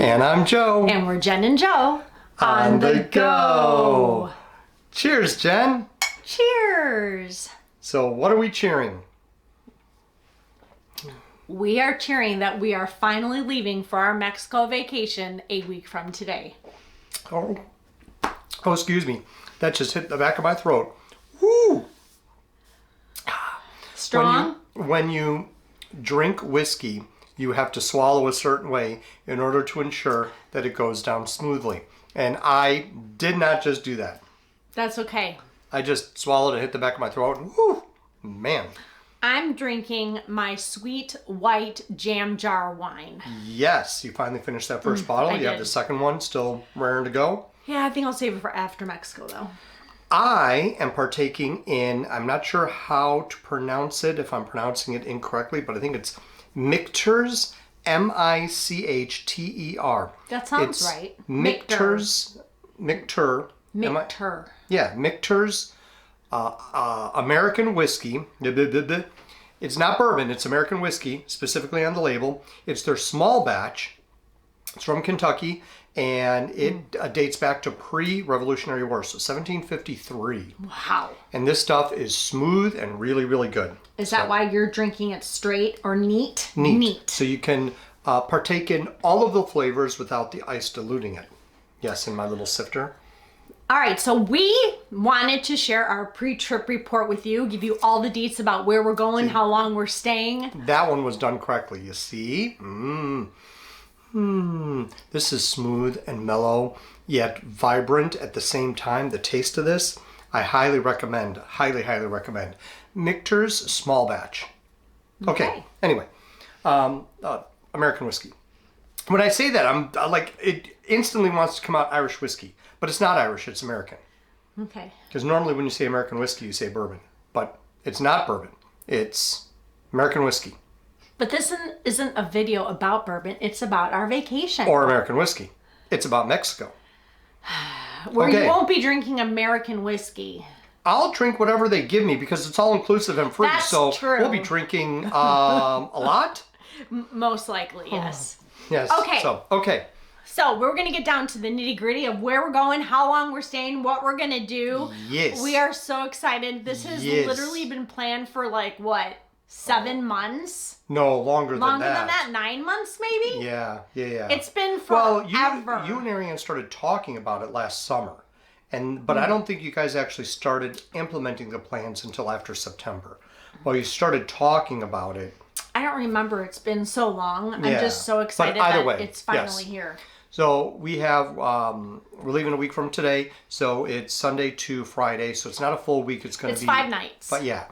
And I'm Joe. And we're Jen and Joe On the go. Cheers, Jen. Cheers. So what are we cheering? We are cheering that we are finally leaving for our Mexico vacation a week from today. Oh, excuse me. That just hit the back of my throat. Woo! Strong? When you drink whiskey, you have to swallow a certain way in order to ensure that it goes down smoothly. And I did not just do that. That's okay. I just swallowed it, hit the back of my throat, and whoo, man. I'm drinking my sweet white jam jar wine. Yes, you finally finished that first bottle. You have the second one still raring to go. Yeah, I think I'll save it for after Mexico, though. I am partaking in, I'm not sure how to pronounce it, if I'm pronouncing it incorrectly, but I think it's Michter's, M-I-C-H-T-E-R. That sounds right. Michter's. Yeah, Michter's American whiskey. It's not bourbon, it's American whiskey, specifically on the label. It's their small batch. It's from Kentucky, and it dates back to pre-Revolutionary War, so 1753. Wow. And this stuff is smooth and really, really good. Is that why you're drinking it straight or neat? Neat. So you can partake in all of the flavors without the ice diluting it. Yes, in my little sifter. All right, so we wanted to share our pre-trip report with you, give you all the deets about where we're going, how long we're staying. That one was done correctly, you see? This is smooth and mellow, yet vibrant at the same time. The taste of this, I highly recommend, highly recommend. Michter's small batch. Okay. Anyway, American whiskey. When I say that, I'm like, it instantly wants to come out Irish whiskey, but it's not Irish, it's American. Okay. Because normally when you say American whiskey, you say bourbon, but it's not bourbon. It's American whiskey. But this isn't a video about bourbon. It's about our vacation. Or American whiskey. It's about Mexico. Where you won't be drinking American whiskey. I'll drink whatever they give me because it's all inclusive and free. That's so true. We'll be drinking a lot. Most likely, yes. Yes. Okay. So we're going to get down to the nitty gritty of where we're going, how long we're staying, what we're going to do. Yes. We are so excited. This has literally been planned for 7 months? No, longer than that. Longer than that? 9 months, maybe? Yeah. It's been forever. Well, you and Ariane started talking about it last summer. But I don't think you guys actually started implementing the plans until after September. Well, you started talking about it. I don't remember. It's been so long. I'm just so excited that it's finally here. So we have, we're leaving a week from today. So it's Sunday to Friday. So it's not a full week. It's going to be 5 nights. But yeah.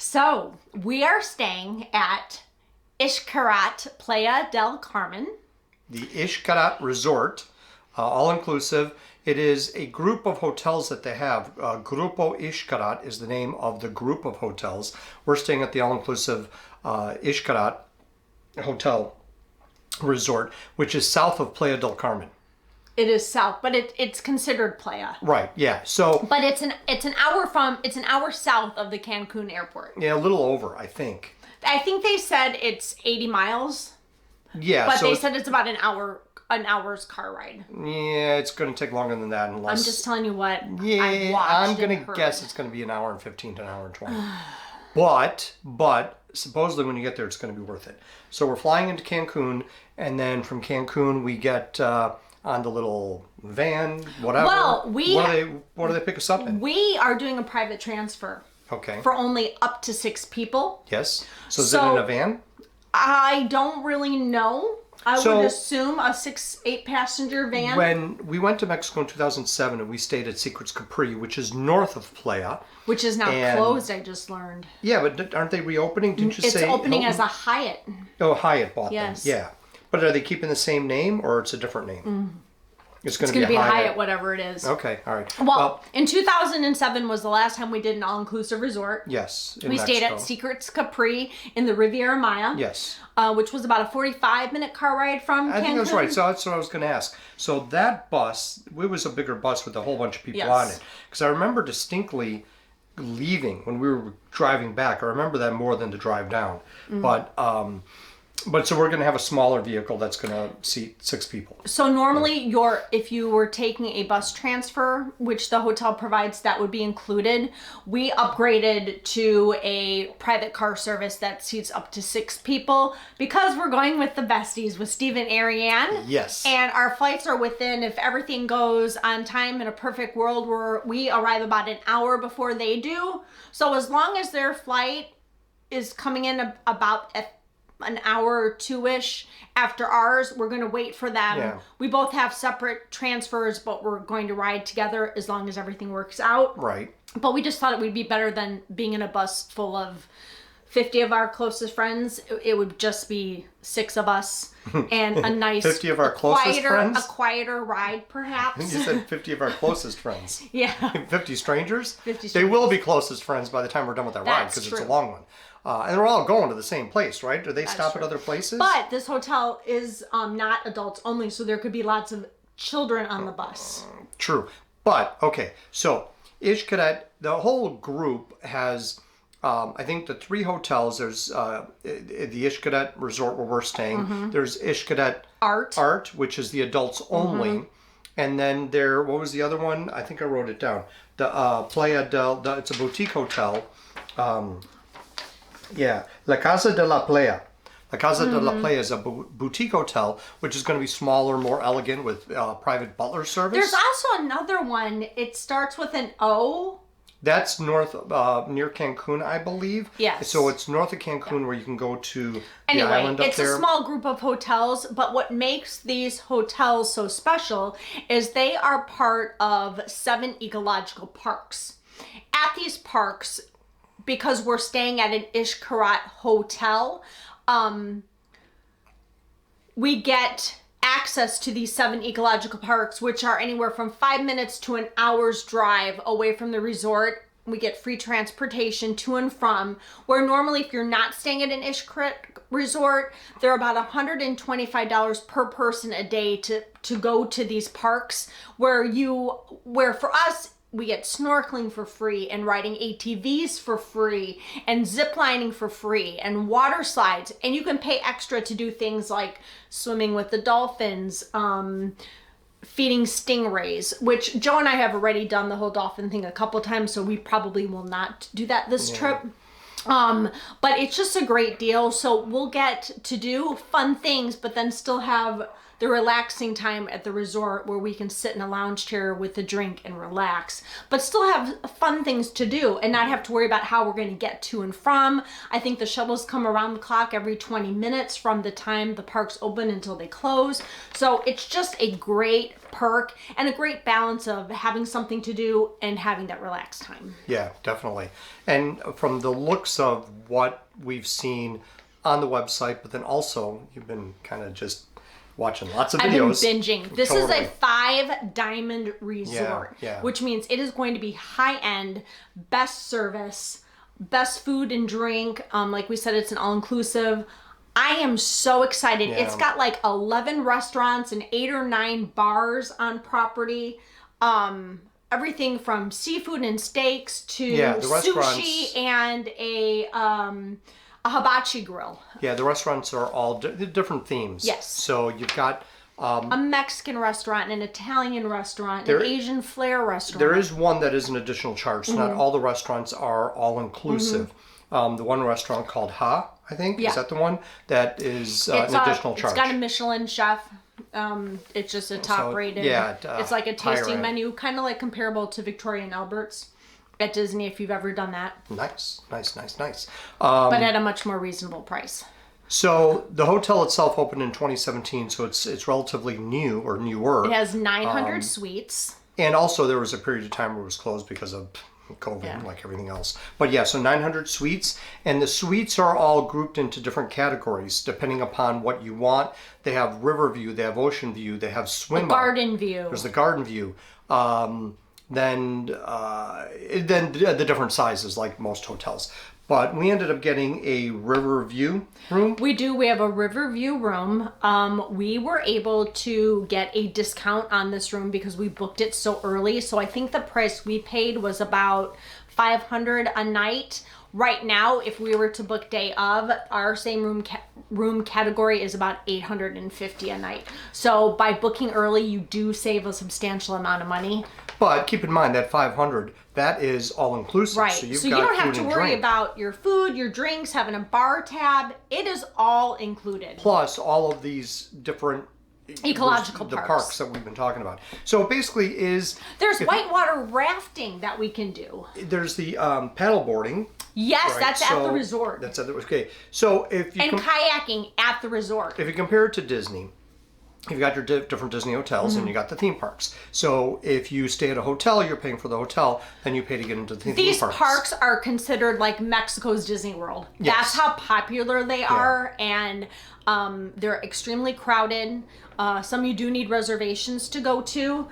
So we are staying at Xcaret Playa del Carmen. The Xcaret Resort, all-inclusive. It is a group of hotels that they have. Grupo Xcaret is the name of the group of hotels. We're staying at the all-inclusive Xcaret Hotel Resort, which is south of Playa del Carmen. It is south, but it's considered Playa. Right. Yeah. So. But it's an hour south of the Cancun airport. Yeah, a little over, I think. I think they said it's 80 miles. Yeah. But they said it's about an hour's car ride. Yeah, it's going to take longer than that unless. I'm just telling you what. Yeah, I've watched I'm going to guess it's going to be an hour and 15 to an hour and 20. But supposedly when you get there, it's going to be worth it. So we're flying into Cancun, and then from Cancun we get on the little van, whatever. Well, what do they pick us up in? We are doing a private transfer. Okay. For only up to 6 people. Yes. So is it in a van? I don't really know. I would assume a 8 passenger van. When we went to Mexico in 2007 and we stayed at Secrets Capri, which is north of Playa. Which is now closed, I just learned. Yeah, but aren't they reopening? Didn't you say? It's opening as a Hyatt. Oh, Hyatt bought them. Yes. Yeah. But are they keeping the same name or it's a different name? It's going to be a Hyatt, whatever it is. Okay, all right. Well, in 2007 was the last time we did an all-inclusive resort. Yes, we stayed at Secrets Capri in the Riviera Maya. Yes. Which was about a 45-minute car ride from Cancun. I think that's right. So that's what I was going to ask. So that bus, it was a bigger bus with a whole bunch of people on it. Because I remember distinctly leaving when we were driving back. I remember that more than the drive down. But But so we're going to have a smaller vehicle that's going to seat 6 people. So normally if you were taking a bus transfer, which the hotel provides, that would be included. We upgraded to a private car service that seats up to 6 people because we're going with the besties, with Steve and Ariane. Yes. And our flights are within, if everything goes on time in a perfect world, we arrive about an hour before they do. So as long as their flight is coming in about an hour or 2-ish after ours, we're going to wait for them. Yeah. We both have separate transfers, but we're going to ride together as long as everything works out. Right. But we just thought it would be better than being in a bus full of 50 of our closest friends. It would just be 6 of us and a nice 50 of our closest friends? A quieter ride, perhaps. You said 50 of our closest friends. Yeah. 50 strangers? 50 They will be closest friends by the time we're done with that ride, because it's a long one. And we're all going to the same place, right? Do they stop at other places? But this hotel is not adults only, so there could be lots of children on the bus. True. But, okay, so Xcaret, the whole group has, I think, the 3 hotels. There's the Xcaret Resort where we're staying. Mm-hmm. There's Xcaret Art, which is the adults only. Mm-hmm. And then what was the other one? I think I wrote it down. The Playa it's a boutique hotel. La Casa de la Playa. La Casa de la Playa is a boutique hotel, which is going to be smaller, more elegant, with private butler service. There's also another one. It starts with an O. That's north, near Cancun, I believe. Yes. So it's north of Cancun where you can go to Anyway, the island up it's there. a small group of hotels, but what makes these hotels so special is they are part of 7 ecological parks. At these parks, because we're staying at an Xcaret hotel, we get access to these 7 ecological parks, which are anywhere from 5 minutes to an hour's drive away from the resort. We get free transportation to and from, where normally if you're not staying at an Xcaret resort, they're about $125 per person a day to go to these parks, where for us, we get snorkeling for free and riding ATVs for free and zip lining for free and water slides. And you can pay extra to do things like swimming with the dolphins, feeding stingrays, which Joe and I have already done the whole dolphin thing a couple times, so we probably will not do that this trip. But it's just a great deal. So we'll get to do fun things, but then still have the relaxing time at the resort where we can sit in a lounge chair with a drink and relax, but still have fun things to do and not have to worry about how we're going to get to and from. I think the shuttles come around the clock every 20 minutes from the time the parks open until they close. So it's just a great perk and a great balance of having something to do and having that relaxed time. Yeah, definitely. And from the looks of what we've seen on the website, but then also you've been kind of just watching lots of videos. I've been binging. This is a 5-diamond resort, which means it is going to be high-end, best service, best food and drink. Like we said, it's an all-inclusive. I am so excited. It's got like 11 restaurants and 8 or 9 bars on property. Everything from seafood and steaks to sushi and a hibachi grill. Yeah, the restaurants are all different themes. Yes. So you've got a Mexican restaurant, an Italian restaurant, an Asian flair restaurant. There is one that is an additional charge. So not all the restaurants are all inclusive. The one restaurant called Ha, I think, is that the one that is an additional charge? It's got a Michelin chef. It's just a top rated. It's like a tasting menu, kind of like comparable to Victoria and Albert's at Disney, if you've ever done that. Nice. But at a much more reasonable price. So the hotel itself opened in 2017, so it's relatively new or newer. It has 900 suites. And also there was a period of time where it was closed because of COVID, like everything else. But yeah, so 900 suites, and the suites are all grouped into different categories depending upon what you want. They have river view, they have ocean view, they have swim up. Garden view. There's the garden view. Then the different sizes, like most hotels. But we ended up getting a river view room. We do. We have a river view room. We were able to get a discount on this room because we booked it so early. So I think the price we paid was about $500 a night, Right now, if we were to book day of, our same room category is about $850 a night. So by booking early, you do save a substantial amount of money. But keep in mind that $500, that is all inclusive. Right. So, So you don't have to worry about your food, your drinks, having a bar tab. It is all included. Plus all of these different ecological the parks. parks that we've been talking about. So it basically is... There's whitewater rafting that we can do. There's the paddle boarding. Yes, right? that's at the resort. That's at the... Okay. So if you... And kayaking at the resort. If you compare it to Disney, you've got your different Disney hotels and you got the theme parks. So if you stay at a hotel, you're paying for the hotel, then you pay to get into the theme parks. These parks are considered like Mexico's Disney World. Yes. That's how popular they are, and they're extremely crowded. Some you do need reservations to go to.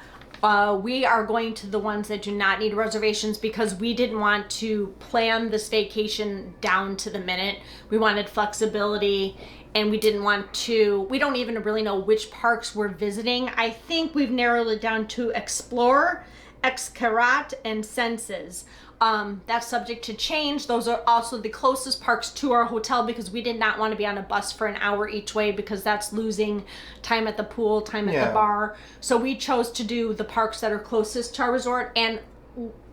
We are going to the ones that do not need reservations because we didn't want to plan this vacation down to the minute. We wanted flexibility, and we didn't want to, we don't even really know which parks we're visiting. I think we've narrowed it down to Explore, Xcaret, and Senses. That's subject to change. Those are also the closest parks to our hotel because we did not want to be on a bus for an hour each way because that's losing time at the pool, time at the bar. So we chose to do the parks that are closest to our resort, and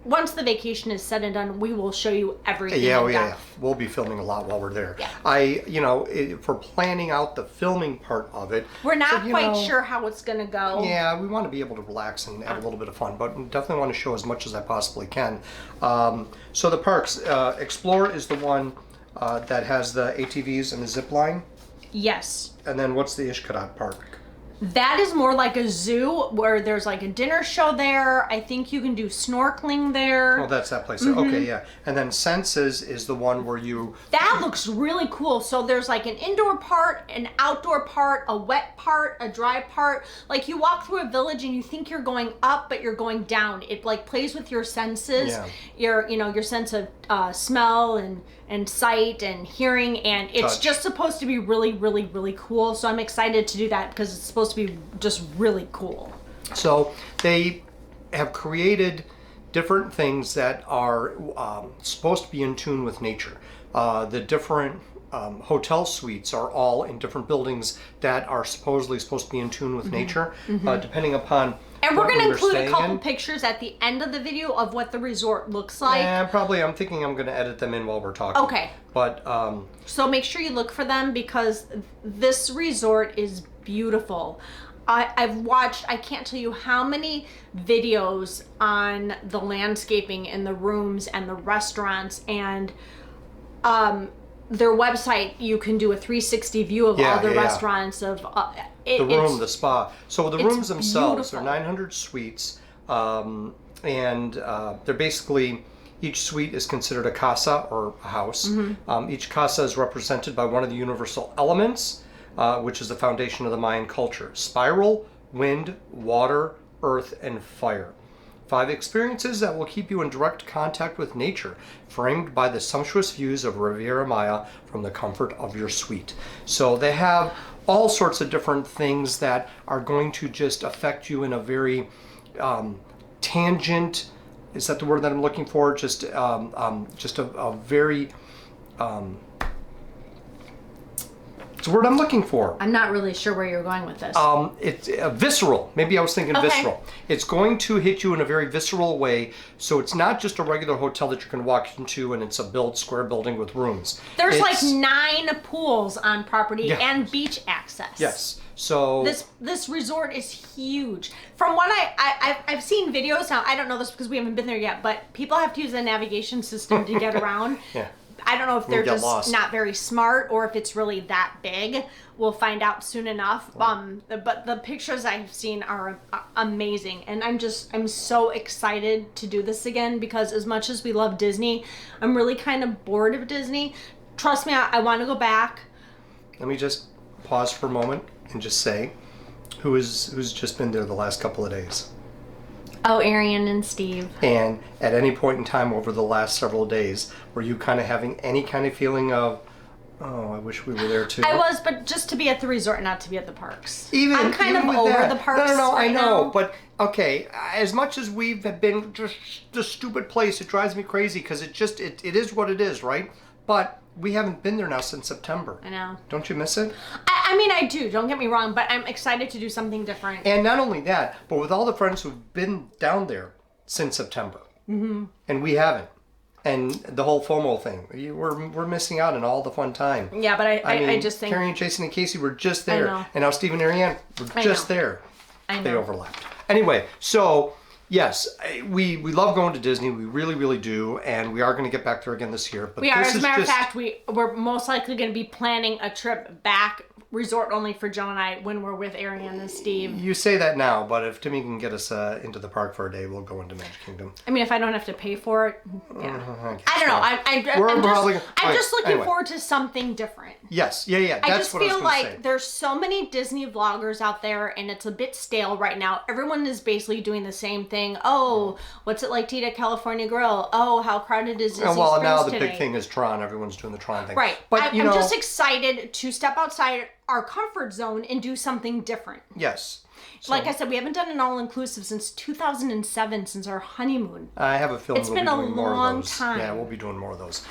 once the vacation is said and done, we will show you everything. Yeah. We'll be filming a lot while we're there. Yeah. For planning out the filming part of it, we're not quite sure how it's going to go. Yeah, we want to be able to relax and have a little bit of fun, but definitely want to show as much as I possibly can. So the parks, Explore is the one that has the ATVs and the zip line. Yes. And then what's the Xcaret Park? That is more like a zoo where there's like a dinner show there. I think you can do snorkeling there. Oh, that's that place. Okay, yeah. And then Senses is the one where you... That looks really cool. So there's like an indoor part, an outdoor part, a wet part, a dry part. Like you walk through a village and you think you're going up, but you're going down. It like plays with your senses, your sense of smell and sight and hearing, and it's just supposed to be really, really, really cool. So I'm excited to do that because it's supposed to be just really cool. So they have created different things that are supposed to be in tune with nature. The different hotel suites are all in different buildings that are supposedly supposed to be in tune with nature, depending upon. And we're going to include a couple pictures at the end of the video of what the resort looks like. Yeah, probably. I'm thinking I'm going to edit them in while we're talking. Okay. But so make sure you look for them because this resort is beautiful. I've watched, I can't tell you how many videos on the landscaping and the rooms and the restaurants, and their website, you can do a 360 view of all the restaurants of the room, the spa. So the rooms themselves, beautiful. they're 900 suites, and they're basically, each suite is considered a casa or a house. Each casa is represented by one of the universal elements, which is the foundation of the Mayan culture: spiral, wind, water, earth, and fire. 5 experiences that will keep you in direct contact with nature, framed by the sumptuous views of Riviera Maya from the comfort of your suite. So they have all sorts of different things that are going to just affect you in a very tangent, is that the word that I'm looking for? Just a very... it's the word I'm looking for. I'm not really sure where you're going with this. It's visceral. Maybe I was thinking visceral. It's going to hit you in a very visceral way. So it's not just a regular hotel that you can walk into and it's a square building with rooms. There's like 9 pools on property and beach access. Yes. So this resort is huge. From what I've seen videos now, I don't know this because we haven't been there yet, but people have to use a navigation system to get around. Yeah. I don't know if they're just lost. not very smart or if it's really that big. We'll find out soon enough. But the pictures I've seen are amazing, and I'm so excited to do this again because as much as we love Disney, I'm really kind of bored of Disney. Trust me, I want to go back. Let me just pause for a moment and just say, who's just been there the last couple of days? Oh, Arian and Steve. And at any point in time over the last several days, were you kind of having any kind of feeling of, Oh, I wish we were there too. I was, but just to be at the resort, not to be at the parks. I'm kind even of with over that. the parks. No, I right know, now. but okay. As much as we've been just the stupid place, it drives me crazy because it is what it is, right? But we haven't been there now since September. I know. Don't you miss it? I mean, I do. Don't get me wrong, but I'm excited to do something different. And not only that, but with all the friends who've been down there since September, and we haven't. And the whole FOMO thing, we're missing out on all the fun time. Yeah, but I mean, just think Carrie and Jason and Casey were just there, know. and now Steve and Ariane were just there. I know. They overlapped. Anyway, so yes, we love going to Disney. We really, really do, and we are going to get back there again this year. But we are. As a matter of just, fact, we're most likely going to be planning a trip back, resort only for Joe and I, when we're with Ariane and Steve. You say that now, but if Timmy can get us into the park for a day, we'll go into Magic Kingdom. I mean, if I don't have to pay for it, yeah. I don't know. I'm just looking anyway. forward to something different. Yes, yeah. That's I just what I was feel gonna like say. there's so many Disney vloggers out there, and it's a bit stale right now. Everyone is basically doing the same thing. Oh, what's it like to eat at California Grill? Oh, how crowded is Disney Well, Springs now the today? big thing is Tron. Everyone's doing the Tron thing. Right. But I'm just excited to step outside our comfort zone and do something different. Yes. So, Like I said, we haven't done an all-inclusive since 2007, since our honeymoon. I have a feeling It's we'll been be a doing more of long those. time. Yeah, we'll be doing more of those.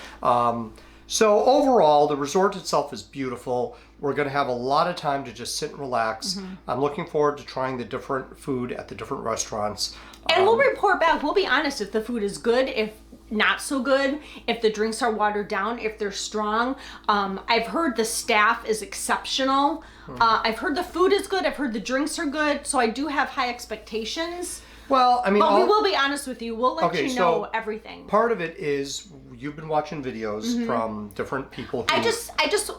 So overall, the resort itself is beautiful. We're going to have a lot of time to just sit and relax. I'm looking forward to trying the different food at the different restaurants. And we'll report back. We'll be honest if the food is good, if not so good, if the drinks are watered down, if they're strong. I've heard the staff is exceptional. I've heard the food is good. I've heard the drinks are good. So I do have high expectations. Well, I mean, But we will be honest with you. We'll let Okay, you know so everything. part of it is you've been watching videos from different people. Who, I just,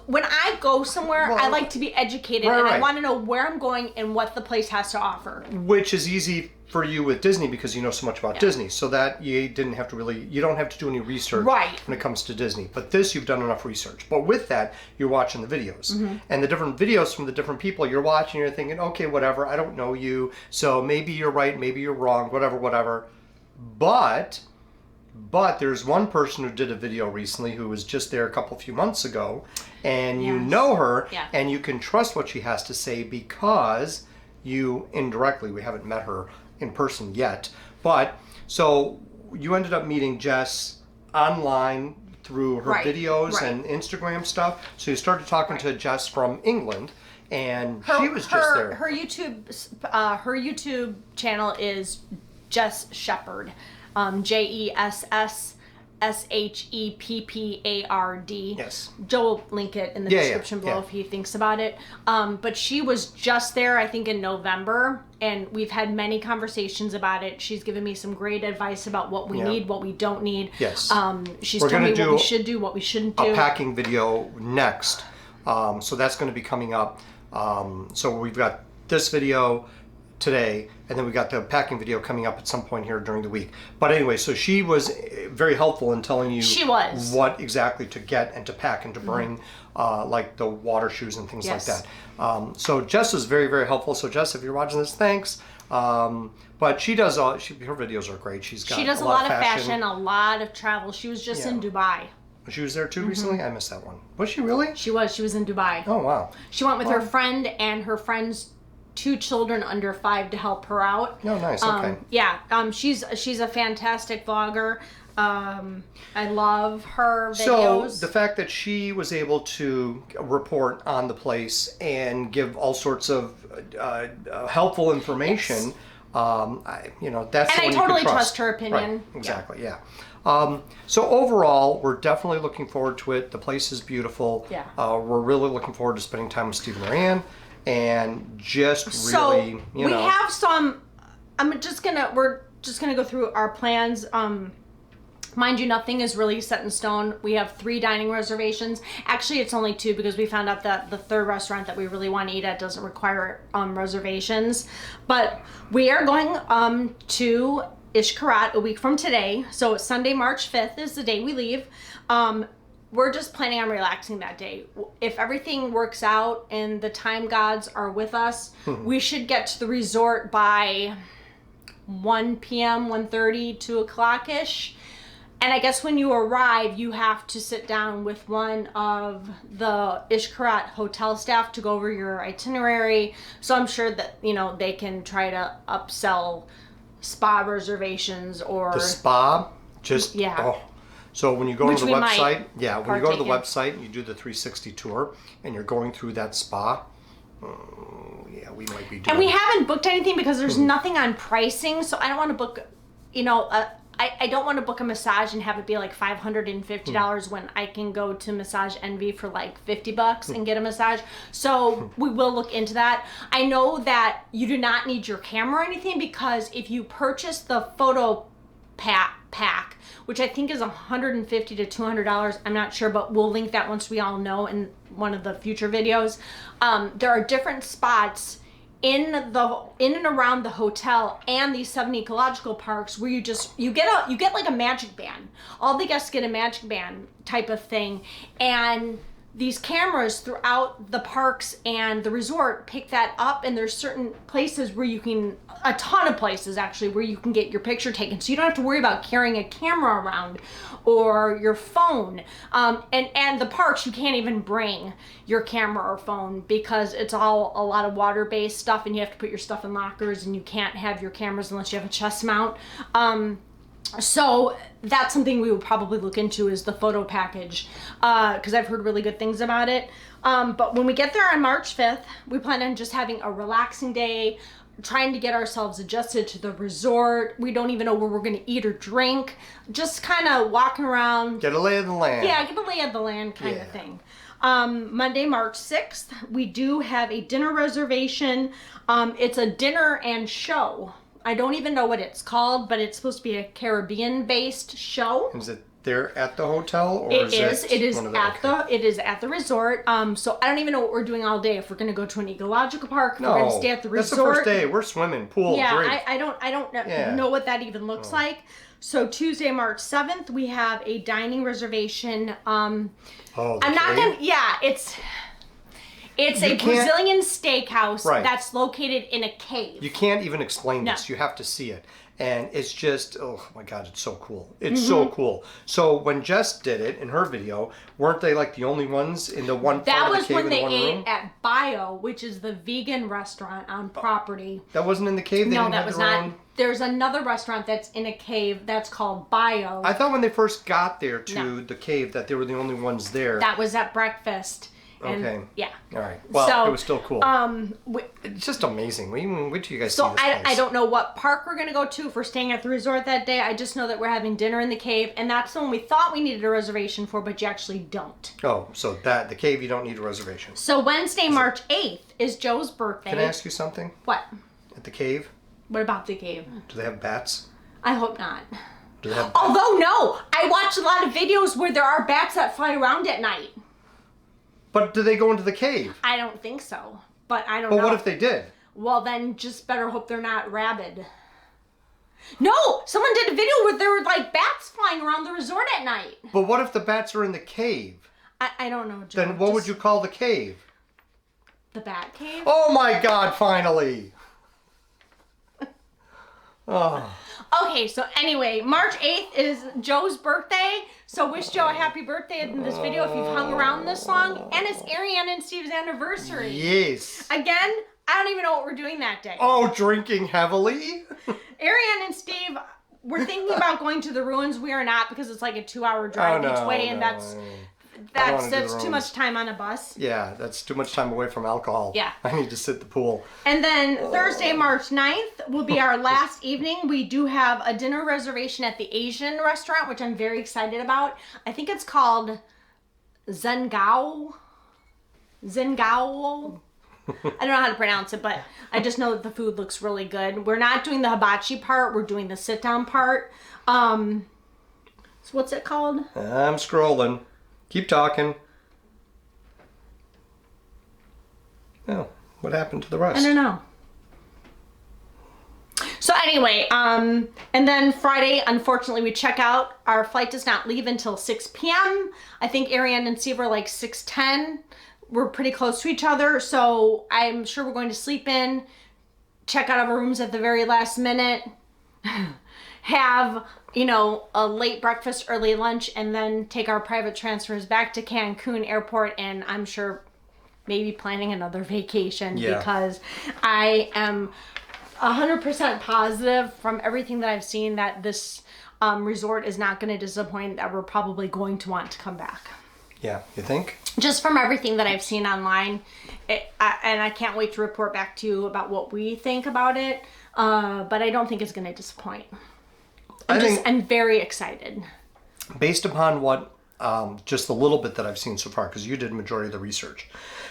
when I go somewhere, I Well, like to be educated, right, and I right. want to know where I'm going and what the place has to offer. which is easy for you with Disney because you know so much about Disney, so that you don't have to do any research Right. when it comes to Disney. But this, you've done enough research. But with that, you're watching the videos. And the different videos from the different people you're watching, you're thinking, okay, whatever, I don't know you, so maybe you're right, maybe you're wrong, whatever. But there's one person who did a video recently who was just there a few months ago, and you Yes. know her, Yeah. and you can trust what she has to say because you indirectly, we haven't met her in person yet, but so you ended up meeting Jess online through her Right, videos right. and Instagram stuff. So you started talking to Jess from England, and she was just her, there. Her YouTube channel is Jess Shepherd, JessSheppard. Yes. Joe will link it in the description below if he thinks about it. But she was just there, I think, in November, and we've had many conversations about it. She's given me some great advice about what we need, what we don't need. Yes. She's We're told me gonna what we do should do, what we shouldn't do. A packing video next. So that's going to be coming up. So we've got this video today, and then we got the packing video coming up at some point here during the week. But anyway, so she was very helpful in telling you She was. what exactly to get and to pack and to bring, like the water shoes and things Yes. like that. So Jess was very, very helpful. So Jess, if you're watching this, thanks. But she does her videos are great. She does a lot of fashion, a lot of travel. She was just in Dubai. She was there too recently? I missed that one. Was she really? She was in Dubai. Oh, wow. She went with her friend and her friend's 2 children under 5 to help her out. Oh, nice. Okay. She's a fantastic vlogger. I love her videos. So the fact that she was able to report on the place and give all sorts of helpful information, that's and the I one you totally can trust her opinion. Right. Exactly. Yeah. So overall, we're definitely looking forward to it. The place is beautiful. Yeah. We're really looking forward to spending time with Steve and Ariane, and just So really, we have some. We're just gonna go through our plans. Mind you, nothing is really set in stone. We have 3 dining reservations. Actually, it's only 2 because we found out that the 3rd restaurant that we really want to eat at doesn't require reservations. But we are going to Xcaret a week from today. So Sunday, March 5th is the day we leave. We're just planning on relaxing that day. If everything works out and the time gods are with us, we should get to the resort by 1 p.m., 1:30, 2 o'clock-ish. I guess when you arrive, you have to sit down with one of the Xcaret hotel staff to go over your itinerary. So I'm sure that, you know, they can try to upsell spa reservations or... The spa? Just... Yeah. Oh. So when you go Which to the we website, yeah, when you go to the partake website and you do the 360 tour and you're going through that spa, yeah, we might be doing... And we haven't booked anything because there's nothing on pricing, so I don't want to book, you know, I don't want to book a massage and have it be like $550 when I can go to Massage Envy for like $50 and get a massage. So we will look into that. I know that you do not need your camera or anything, because if you purchase the photo pack, which I think is $150 to $200, I'm not sure, but we'll link that once we all know in one of the future videos. There are different spots in and around the hotel and these 7 ecological parks where you get like a magic band. All the guests get a magic band type of thing, and these cameras throughout the parks and the resort pick that up, and there's certain places where you can, a ton of places actually, where you can get your picture taken, so you don't have to worry about carrying a camera around or your phone. And the parks, you can't even bring your camera or phone because it's all a lot of water-based stuff, and you have to put your stuff in lockers, and you can't have your cameras unless you have a chest mount. So that's something we would probably look into, is the photo package, because I've heard really good things about it. But when we get there on March 5th, we plan on just having a relaxing day, trying to get ourselves adjusted to the resort. We don't even know where we're going to eat or drink. Just kind of walking around. Get a lay of the land. Yeah, get a lay of the land kind of thing. Monday, March 6th, we do have a dinner reservation. It's a dinner and show. I don't even know what it's called, but it's supposed to be a Caribbean-based show. Is it there at the hotel, or It is at the resort. So I don't even know what we're doing all day. If we're going to go to an ecological park, if we're going to stay at the resort. That's the first day. We're swimming, pool, drink. I don't know what that even looks like. So Tuesday, March 7th, we have a dining reservation. It's a Brazilian steakhouse that's located in a cave. You can't even explain this. You have to see it. And it's just, oh my God, it's so cool. It's so cool. So when Jess did it in her video, weren't they like the only ones in the one part of the cave in one room? That was when they ate at Bio, which is the vegan restaurant on property. That wasn't in the cave? No, that was not. There's another restaurant that's in a cave that's called Bio. I thought when they first got there to the cave that they were the only ones there. That was at breakfast. And, okay. Yeah. All right. Well, it was still cool. It's just amazing. Wait till you guys see this place. I don't know what park we're going to go to if we're staying at the resort that day. I just know that we're having dinner in the cave, and that's the one we thought we needed a reservation for, but you actually don't. Oh, so the cave you don't need a reservation. So Wednesday, March 8th is Joe's birthday. Can I ask you something? What? At the cave? What about the cave? Do they have bats? I hope not. Do they have bats? Although, no, I watched a lot of videos where there are bats that fly around at night. But do they go into the cave? I don't think so, but I don't know. But what if they did? Well, then just better hope they're not rabid. No! Someone did a video where there were like bats flying around the resort at night. But what if the bats are in the cave? I don't know, Joe. Then what would you call the cave? The Bat Cave? Oh my God, finally! Oh. Okay, so anyway, March 8th is Joe's birthday. So wish Joe a happy birthday in this video if you've hung around this long. And it's Ariane and Steve's anniversary. Yes. Again, I don't even know what we're doing that day. Oh, drinking heavily? Ariane and Steve, we're thinking about going to the ruins. We are not, because it's like a 2-hour drive each way, and that's too much time on a bus. Yeah, that's too much time away from alcohol. Yeah. I need to sit at the pool. And then Thursday, March 9th will be our last evening. We do have a dinner reservation at the Asian restaurant, which I'm very excited about. I think it's called Zengao. I don't know how to pronounce it, but I just know that the food looks really good. We're not doing the hibachi part. We're doing the sit-down part. So what's it called? I'm scrolling. Keep talking. Oh, what happened to the rest? I don't know. So anyway, and then Friday, unfortunately, we check out. Our flight does not leave until 6 p.m. I think Ariane and Steve are like 6:10. We're pretty close to each other, so I'm sure we're going to sleep in, check out our rooms at the very last minute, have, you know, a late breakfast, early lunch, and then take our private transfers back to Cancun Airport, and I'm sure maybe planning another vacation because I am 100% positive from everything that I've seen that this resort is not going to disappoint, that we're probably going to want to come back. Yeah, you think? Just from everything that I've seen online, and I can't wait to report back to you about what we think about it, but I don't think it's going to disappoint. I'm very excited. Based upon what, just the little bit that I've seen so far, because you did the majority of the research,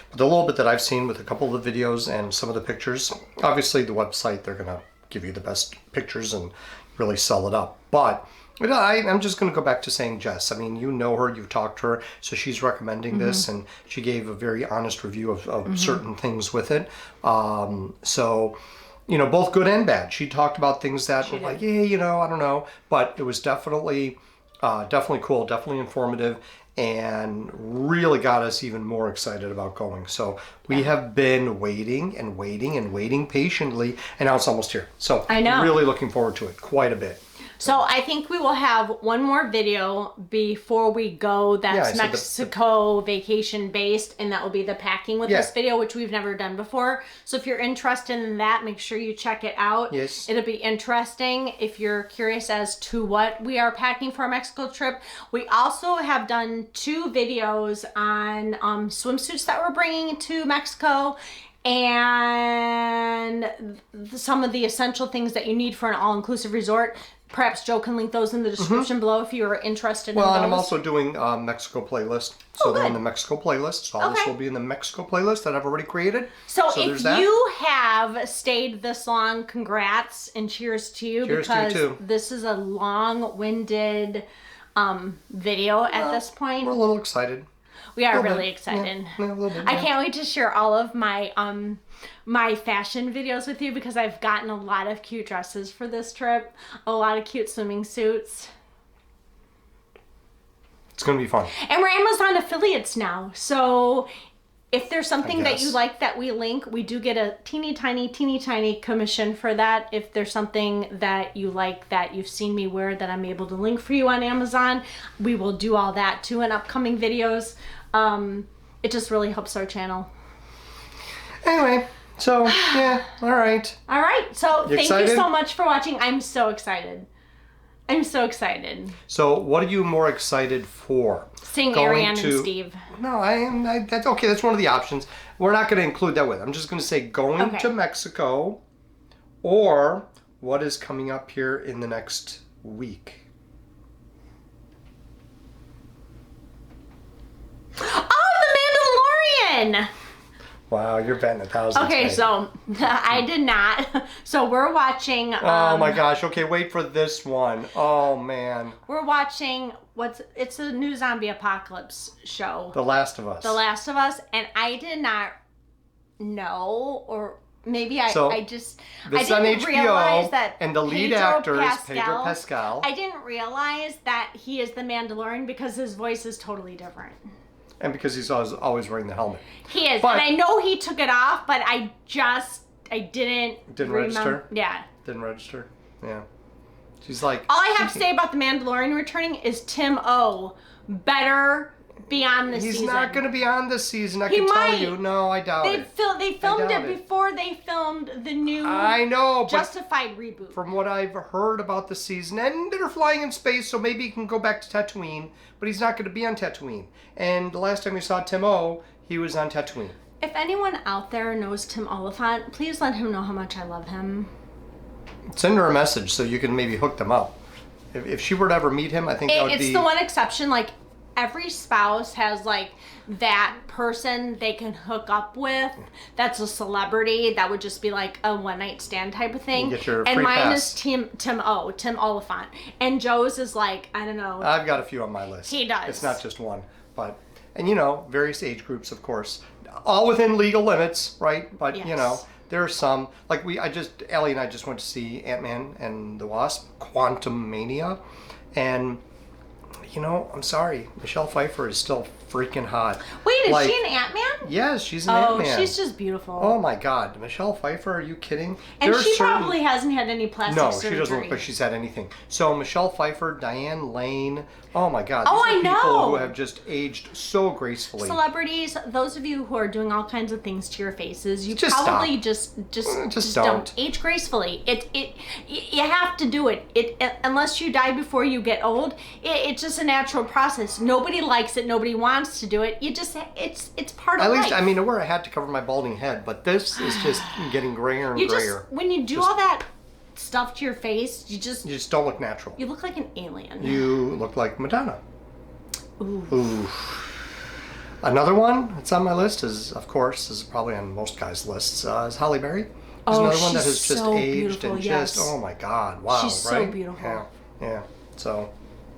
but the little bit that I've seen with a couple of the videos and some of the pictures, obviously the website, they're going to give you the best pictures and really sell it up. But I'm just going to go back to saying Jess. I mean, you know her, you've talked to her, so she's recommending this, and she gave a very honest review of certain things with it. So, you know, both good and bad. She talked about things that were like, yeah, you know, I don't know. But it was definitely cool, definitely informative, and really got us even more excited about going. So we have been waiting and waiting and waiting patiently, and now it's almost here. So I know. Really looking forward to it quite a bit. So I think we will have one more video before we go that's Mexico vacation based, and that will be the packing with this video, which we've never done before. So if you're interested in that, make sure you check it out. Yes. It'll be interesting if you're curious as to what we are packing for our Mexico trip. We also have done 2 videos on swimsuits that we're bringing to Mexico, and some of the essential things that you need for an all-inclusive resort. Perhaps Joe can link those in the description below if you are interested in those. Well, and I'm also doing Mexico playlist. So they're in the Mexico playlist. So all this will be in the Mexico playlist that I've already created. So if you have stayed this long, congrats and cheers to you. Cheers to you too. This is a long-winded video at this point. We're a little excited. We are really excited. Yeah, a little bit, I can't wait to share all of my my fashion videos with you, because I've gotten a lot of cute dresses for this trip, a lot of cute swimming suits. It's going to be fun. And we're Amazon affiliates now, so if there's something that you like that we link, we do get a teeny tiny commission for that. If there's something that you like that you've seen me wear that I'm able to link for you on Amazon, we will do all that too in upcoming videos. It just really helps our channel. Anyway, so yeah, all right. All right, so thank you so much for watching. I'm so excited. I'm so excited. So what are you more excited for? Seeing Ariane and Steve. No, that's okay. That's one of the options. We're not going to include that with it. I'm just going to say going to Mexico, or what is coming up here in the next week. Oh, The Mandalorian! Wow, you're betting 1,000. Okay, so I did not. So we're watching. Oh my gosh. Okay, wait for this one. Oh man. We're watching it's a new zombie apocalypse show. The Last of Us. The Last of Us, and I did not know, or maybe I just this I didn't on HBO, realize that and the lead actor is Pedro Pascal. I didn't realize that he is the Mandalorian because his voice is totally different. And because he's always wearing the helmet. He is. But, and I know he took it off, but I didn't register? Yeah. Didn't register? Yeah. She's like... All I have to say about The Mandalorian returning is Tim O better be on this season. He's not going to be on this season, I can tell you. No, I doubt it. They filmed it before they filmed the new Justified reboot. From what I've heard about the season, and they're flying in space, so maybe he can go back to Tatooine, but he's not going to be on Tatooine. And the last time we saw Tim O, he was on Tatooine. If anyone out there knows Tim Oliphant, please let him know how much I love him. Send her a message so you can maybe hook them up. If she were to ever meet him, I think that would be... It's the one exception, like, every spouse has, like, that person they can hook up with that's a celebrity that would just be like a one-night stand type of thing. You get your and free mine pass. is Tim Oliphant. And Joe's is like, I don't know. I've got a few on my list. He does. It's not just one. But, and you know, various age groups, of course. All within legal limits, right? But, you know, there are some, like Allie and I just went to see Ant-Man and the Wasp, Quantum Mania. And, you know, I'm sorry, Michelle Pfeiffer is still freaking hot. Wait, is Like, she an Ant-Man? Yes, she's an Oh, Ant-Man. she's just beautiful. Oh my God, Michelle Pfeiffer, are you kidding? And There are she certain- probably hasn't had any plastic No, surgery. she doesn't look like she's had anything. So Michelle Pfeiffer, Diane Lane, oh my God. Oh, these are I know. people who have just aged so gracefully. Celebrities, those of you who are doing all kinds of things to your faces, you Just probably stop. just don't. don't age gracefully. You have to do it. Unless you die before you get old, it's just a natural process. Nobody likes it. Nobody wants to do it. It's part of At life. least, I mean, I wear a hat to cover my balding head, but this is just getting grayer and you grayer. just when you do all that stuff to your face, you You just don't look natural. look like an alien. You look like Madonna. Ooh. Ooh. Another one that's on my list is, of course, is probably on most guys' lists, is Halle Berry. There's Oh, another one that she's has just so aged beautiful, and yes. just, oh my God, wow, She's so right? beautiful. Yeah, yeah. So,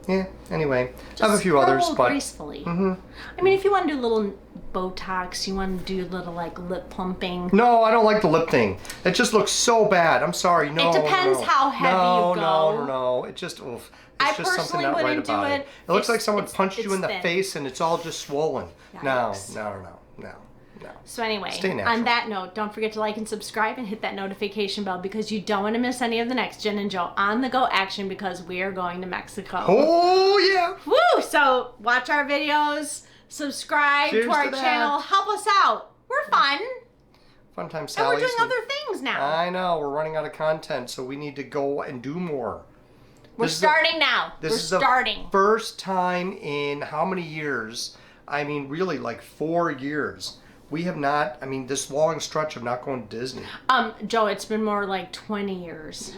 yeah, anyway, Just I have a few others, roll but gracefully. I mean, if you want to do a little Botox, you want to do a little like lip plumping. no, I don't like the lip thing. It just looks so bad. I'm sorry, no. It depends no. how heavy no, you go. No. It just, oof. It's I just something personally not right wouldn't do about it. It looks like It's- someone it's- punched you in the it's thin. face and it's all just swollen. Yikes. No. So anyway, Stay natural. on that note, don't forget to like and subscribe and hit that notification bell because you don't want to miss any of the next Jen and Joe on the go action because we are going to Mexico. Oh, yeah. Woo! So watch our videos, subscribe Cheers to our to that. channel, help us out. We're fun, Fun time, and Sally. we're doing other things now. I know, we're running out of content, so we need to go and do more. We're starting now. This We're is starting. the first time in how many years? I mean, really, like 4 years. We have not, I mean, this long stretch of not going to Disney. Joe, it's been more like 20 years.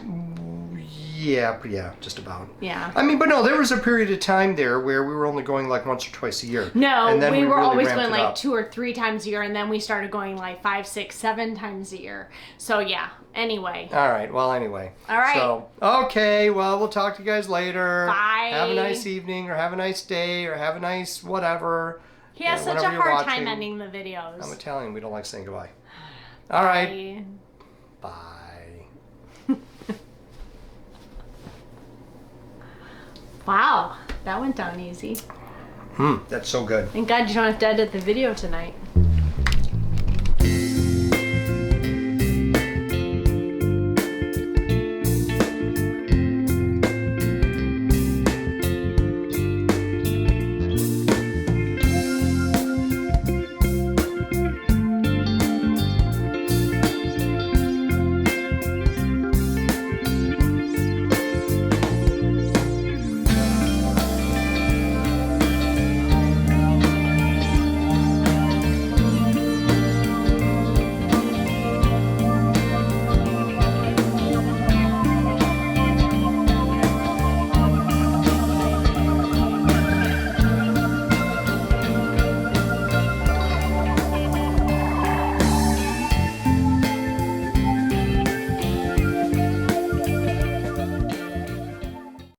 Yeah, just about. Yeah. I mean, but no, there was a period of time there where we were only going like once or twice a year. No, and then we were really always ramped going it like up. 2 or 3 times a year, and then we started going like 5, 6, 7 times a year. So yeah. Anyway. All right. Well, anyway. All right. So, okay. Well, we'll talk to you guys later. Bye. Have a nice evening, or have a nice day, or have a nice whatever. He has such a whenever you're hard watching. time ending the videos. I'm Italian. We don't like saying goodbye. All right. Bye. Bye. Wow, that went down easy. That's so good. Thank God you don't have to edit the video tonight.